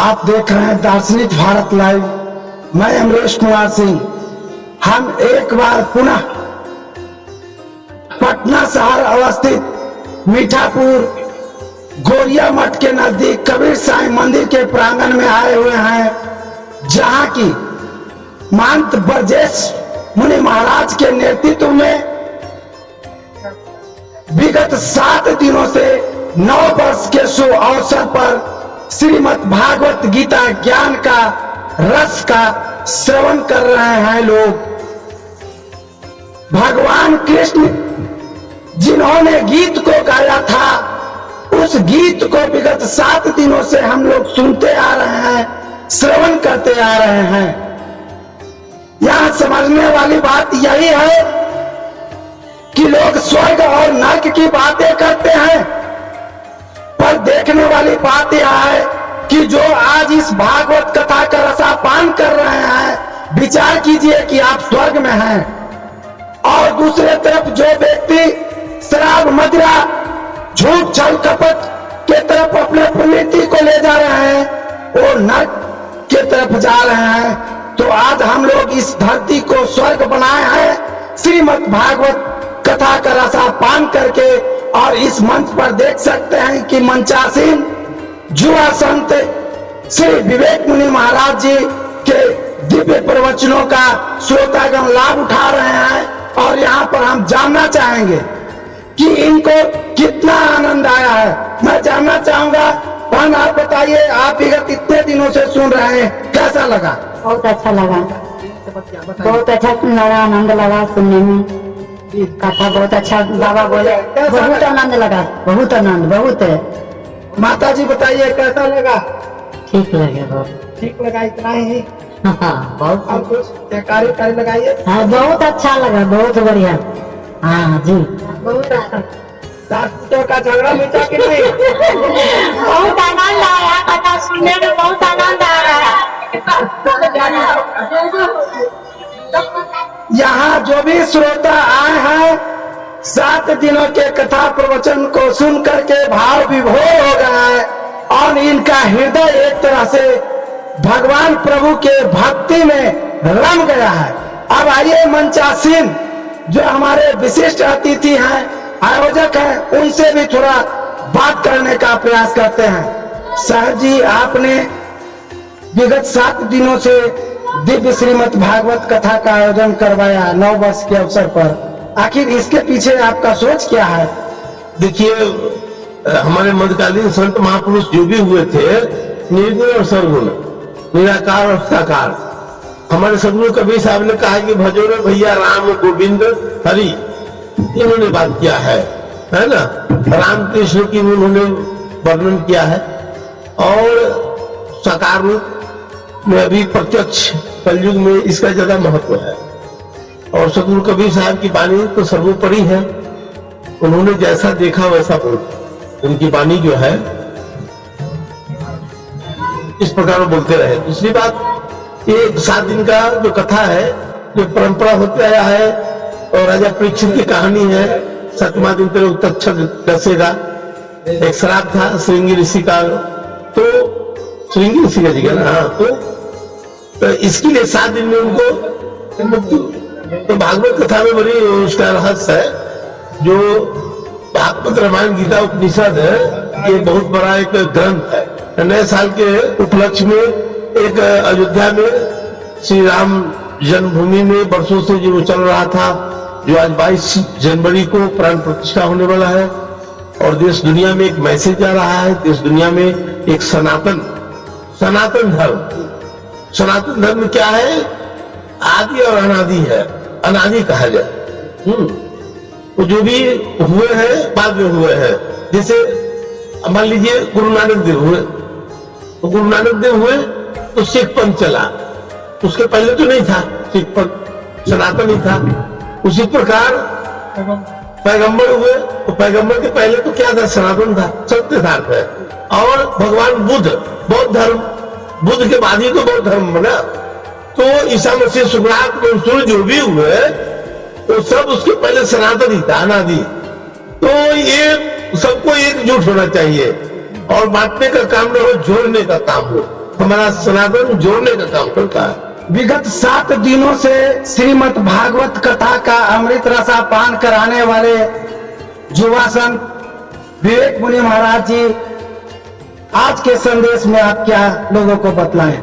आप देख रहे हैं दार्शनिक भारत लाइव। मैं अमरेश कुमार सिंह। हम एक बार पुनः पटना शहर अवस्थित मीठापुर गोरिया मठ के नजदीक कबीर साईं मंदिर के प्रांगण में आए हुए हैं, जहां की महंत ब्रजेश मुनि महाराज के नेतृत्व में विगत 7 दिनों से 9 वर्ष के शुभ अवसर पर श्रीमद् भागवत गीता ज्ञान का रस का श्रवण कर रहे हैं लोग। भगवान कृष्ण जिन्होंने गीत को गाया था, उस गीत को विगत 7 दिनों से हम लोग सुनते आ रहे हैं, श्रवण करते आ रहे हैं। यहां समझने वाली बात यही है कि लोग स्वर्ग और नरक की बातें करते हैं, पर देखने वाली बात यह है कि जो आज इस भागवत कथा का रसापान कर रहे हैं, विचार कीजिए कि आप स्वर्ग में हैं, और दूसरे तरफ जो व्यक्ति शराब मदिरा झूठ छल कपट के तरफ अपने प्रवृत्ति को ले जा रहे हैं, वो नरक के तरफ जा रहे हैं। तो आज हम लोग इस धरती को स्वर्ग बनाए हैं श्रीमद् भागवत कथा का रसापान करके। और इस मंच पर देख सकते हैं कि मंचासीन जुआ संत श्री विवेक मुनि महाराज जी के दिव्य प्रवचनों का श्रोतागण लाभ उठा रहे हैं, और यहाँ पर हम जानना चाहेंगे कि इनको कितना आनंद आया है। मैं जानना चाहूंगा, बहन आप बताइए, आप विगत इतने दिनों से सुन रहे हैं, कैसा लगा? बहुत अच्छा लगा, बहुत अच्छा लगा, आनंद लगा सुनने में। कथा बहुत अच्छा बाबा बोले, बहुत आनंद लगा, बहुत आनंद, बहुत। माता जी बताइए कैसा लगा? ठीक लगे, बहुत ठीक लगा, इतना ही? हाँ, बहुत। और कुछ कार्य लगाइए। हाँ, बहुत अच्छा लगा, बहुत बढ़िया। हाँ जी, बहुत अच्छा। सास पुतों का झगड़ा मिटा कि नहीं? बहुत आनंद आया, कथा सुनने में बहुत आनंद आ रहा है। यहाँ जो भी श्रोता आए हैं, 7 दिनों के कथा प्रवचन को सुन करके भाव विभोर हो गया है, और इनका हृदय एक तरह से भगवान प्रभु के भक्ति में रम गया है। अब आइए मंचासीन जो हमारे विशिष्ट अतिथि हैं, आयोजक हैं, उनसे भी थोड़ा बात करने का प्रयास करते हैं। सर जी, आपने विगत 7 दिनों से दिव्य श्रीमद् भागवत कथा का आयोजन करवाया 9 वर्ष के अवसर पर, आखिर इसके पीछे आपका सोच क्या है? देखिए, हमारे मध्यकालीन संत महापुरुष जो भी हुए थे, निर्गुण और सर्वगुण, निराकार और साकार। हमारे सदगुरु कबीर साहब ने कहा कि भजो रे भैया राम गोविंद हरि, इन्होंने बात किया है ना। राम कृष्ण की उन्होंने वर्णन किया है, और साकार रूप में अभी प्रत्यक्ष कलयुग में इसका ज्यादा महत्व है। और सदगुरु कबीर साहब की वाणी तो सर्वोपरि है, उन्होंने जैसा देखा वैसा बोल, उनकी वाणी जो है इस प्रकार बोलते रहे। दूसरी बात, ये 7 दिन का जो कथा है, जो परंपरा होते आया है, और राजा परीक्षित की कहानी है। 7वां दिन तेरे उत्तर दसेगा। एक श्राप था श्रृंगी ऋषि का, तो श्रृंगी ऋषि का जी का ना, तो इसके लिए 7 दिन में उनको मुक्ति। तो भागवत कथा में बड़ी उसका रहस्य है। जो भागवत रामायण गीता उपनिषद है, ये बहुत बड़ा एक ग्रंथ है। नए साल के उपलक्ष्य में एक अयोध्या में श्री राम जन्मभूमि में वर्षों से जो चल रहा था, जो आज 22 जनवरी को प्राण प्रतिष्ठा होने वाला है, और देश दुनिया में एक मैसेज आ रहा है। देश दुनिया में एक सनातन धर्म, सनातन धर्म क्या है? आदि और अनादि है, अनादि कहा जाए। तो जो भी हुए हैं बाद में हुए हैं। जैसे मान लीजिए गुरु नानक देव हुए, तो गुरु नानक देव हुए तो सिख पंथ चला, उसके पहले तो नहीं था सिख पंथ, सनातन ही था। उसी प्रकार पैगंबर हुए, तो पैगंबर के पहले तो क्या था? सनातन था, सत्य था। और भगवान बुद्ध, बौद्ध धर्म, बुद्ध के बाद ही तो बौद्ध धर्म बना। तो ईसा मसीह, सुकरात, मंसूर जो भी हुए, तो सब उसके पहले सनातन ही था, अनादि। तो ये सबको एकजुट होना चाहिए, और बांटने का काम न हो, जोड़ने का काम हो। हमारा सनातन जोड़ने का काम करता है। विगत 7 दिनों से श्रीमद् भागवत कथा का अमृत रसा पान कराने वाले युवा संत विवेक मुनि महाराज जी, आज के संदेश में आप क्या लोगों को बतलाएं?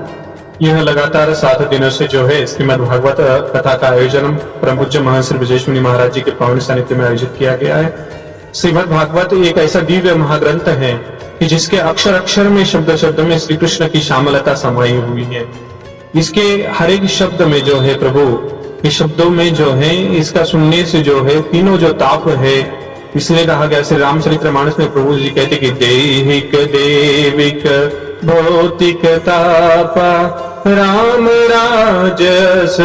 यह लगातार 7 दिनों से जो है श्रीमद् भागवत कथा का आयोजन परम पूज्य महर्षि ब्रजेश मुनि महाराज जी के पावन सानिध्य में आयोजित किया गया है। श्रीमद् भागवत एक ऐसा दिव्य महाग्रंथ है कि जिसके अक्षर अक्षर में, शब्द शब्द में श्री कृष्ण की श्यामलता समाई हुई है। इसके हर एक शब्द में जो है प्रभु के शब्दों में जो है, इसका सुनने से जो है तीनों जो ताप है, इसलिए कहा गया श्री रामचरितमानस में प्रभु जी कहते कि देहिक देविक भौतिक तापा राम राजस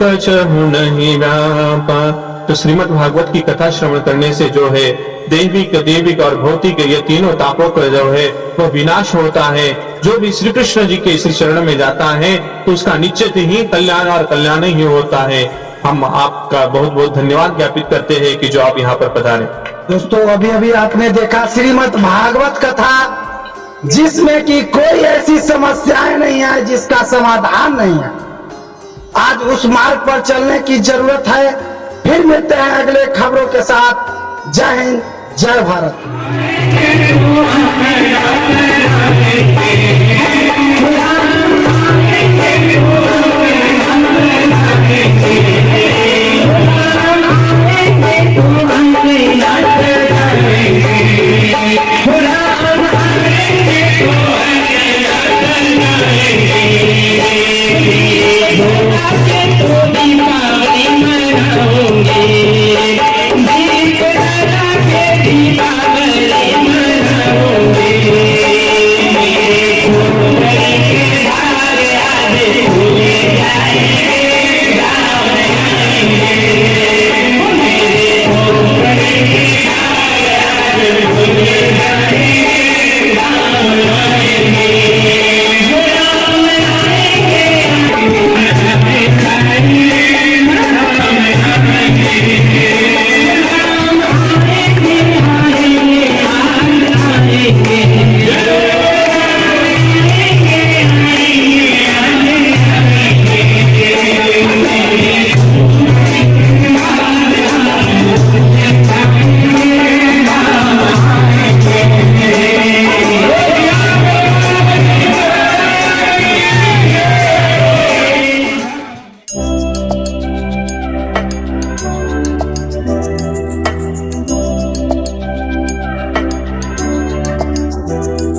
कछहु नहीं व्यापा। तो श्रीमद् भागवत की कथा श्रवण करने से जो है देविक और भौतिक ये तीनों तापों का जो है वो विनाश होता है। जो भी श्री कृष्ण जी के श्री चरण में जाता है तो उसका निश्चित ही कल्याण और कल्याण ही होता है। हम आपका बहुत बहुत धन्यवाद ज्ञापित करते हैं कि जो आप यहाँ पर पधारे। दोस्तों, अभी अभी आपने देखा श्रीमद् भागवत कथा, जिसमें कि कोई ऐसी समस्याएं नहीं है जिसका समाधान नहीं है। आज उस मार्ग पर चलने की जरूरत है। फिर मिलते हैं अगले खबरों के साथ। जय हिंद, जय भारत। Yeah.